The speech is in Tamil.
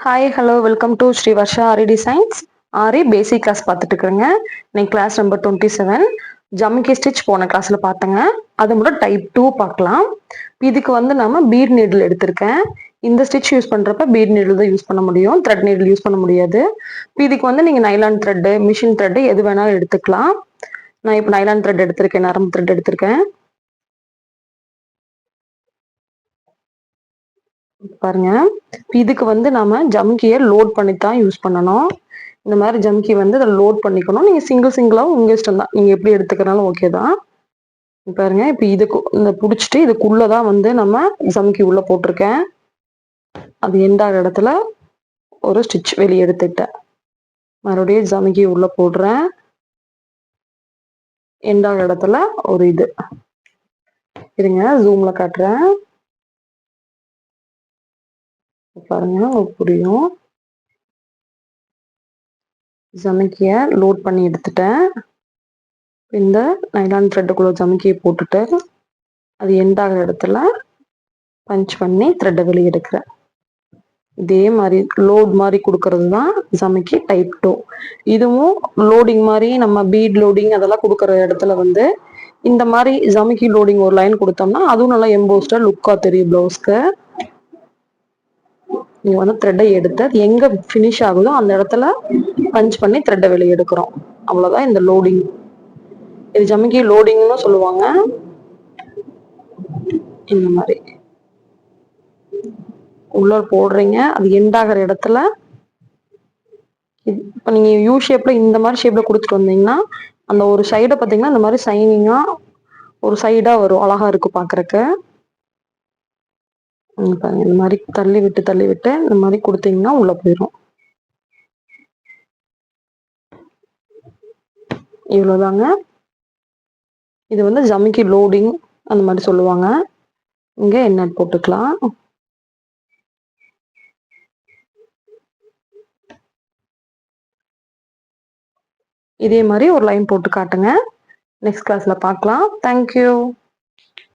Hi hello welcome to Sri Varsha Aari designs. Aari basic class பார்த்துட்டு இருக்கிறேங்க. இன்னைக்கு கிளாஸ் நம்பர் 27. ஜமிக்கி ஸ்டிச் போன கிளாஸ்ல பார்த்தேங்க. அது மட்டும் டைப் 2 பார்க்கலாம். இதுக்கு வந்து நம்ம பீட் நீடில் எடுத்திருக்கேன். இந்த ஸ்டிச் யூஸ் பண்றப்ப பீட் நீடில் தான் யூஸ் பண்ண முடியும், த்ரெட் நீடில் யூஸ் பண்ண முடியாது. இதுக்கு வந்து நீங்க நைலான் த்ரெட்டு, மிஷின் த்ரெட்டு எது வேணாலும் எடுத்துக்கலாம். நான் இப்போ நைலான் த்ரெட் எடுத்திருக்கேன், நரம்பு த்ரெட் எடுத்திருக்கேன். பாருங்க, இதுக்கு வந்து நம்ம ஜம்கியை லோட் பண்ணி தான் யூஸ் பண்ணணும். இந்த மாதிரி ஜம்கி வந்து அதை லோட் பண்ணிக்கணும். நீங்க சிங்கிள் சிங்கிளாவும் உங்க இஷ்டம் தான், நீங்க எப்படி எடுத்துக்கிறனாலும் ஓகே தான். பாருங்க, இப்போ இதுக்கு இந்த பிடிச்சிட்டு இதுக்குள்ளதான் வந்து நம்ம ஜம்கி உள்ள போட்டிருக்கேன். அது எண்டாகிற இடத்துல ஒரு ஸ்டிச் வெளியே எடுத்துட்டேன். மறுபடியும் ஜம்கி உள்ள போடுறேன். எண்டாகிற இடத்துல ஒரு இது இருங்க, ஜூம்ல காட்டுறேன். பாருங்க, புரியும். ஜமிக்கிய லோட் பண்ணி எடுத்துட்டேன். இந்த நைலான் த்ரெட்டுக்குள்ள ஜமிக்கியை போட்டுட்டு அது எண்டாகிற இடத்துல பஞ்ச் பண்ணி த்ரெட்டை வெளியே எடுக்கிறேன். இதே மாதிரி லோட் மாதிரி கொடுக்கறது தான் ஜமிக்கி டைப் 2. இதுவும் லோடிங் மாதிரி நம்ம பீட் லோடிங் அதெல்லாம் கொடுக்குற இடத்துல வந்து இந்த மாதிரி ஜமிக்கி லோடிங் ஒரு லைன் கொடுத்தோம்னா அதுவும் நல்லா எம்போஸ்டா லுக்கா தெரியும் ப்ளவுஸ்க்கு. நீங்க வந்து த்ரெட்டை எடுத்து அது எங்க ஃபினிஷ் ஆகுதோ அந்த இடத்துல பஞ்ச் பண்ணி த்ரெட்டை வெளியே எடுக்கிறோம். அவ்வளவுதான் இந்த லோடிங். இது ஜமிக்கி லோடிங்னு சொல்லுவாங்க. இந்த மாதிரி உள்ள போடுறீங்க, அது எண்டாகிற இடத்துல இப்போ நீங்க யூ ஷேப்ல இந்த மாதிரி ஷேப்ல கொடுத்துட்டு வந்தீங்கன்னா அந்த ஒரு சைடை பார்த்தீங்கன்னா இந்த மாதிரி சைனிங்கா ஒரு சைடா வரும், அழகா இருக்கும் பாக்குறக்கு. இந்த மாதிரி தள்ளி விட்டு இந்த மாதிரி கொடுத்தீங்கன்னா உள்ள போயிடும். இவ்வளவுதாங்க. இது வந்து ஜமிக்கி லோடிங் அந்த மாதிரி சொல்லுவாங்க. இங்க என்ன போட்டுக்கலாம். இதே மாதிரி ஒரு லைன் போட்டு காட்டுங்க. நெக்ஸ்ட் கிளாஸ்ல பார்க்கலாம். தேங்க்யூ.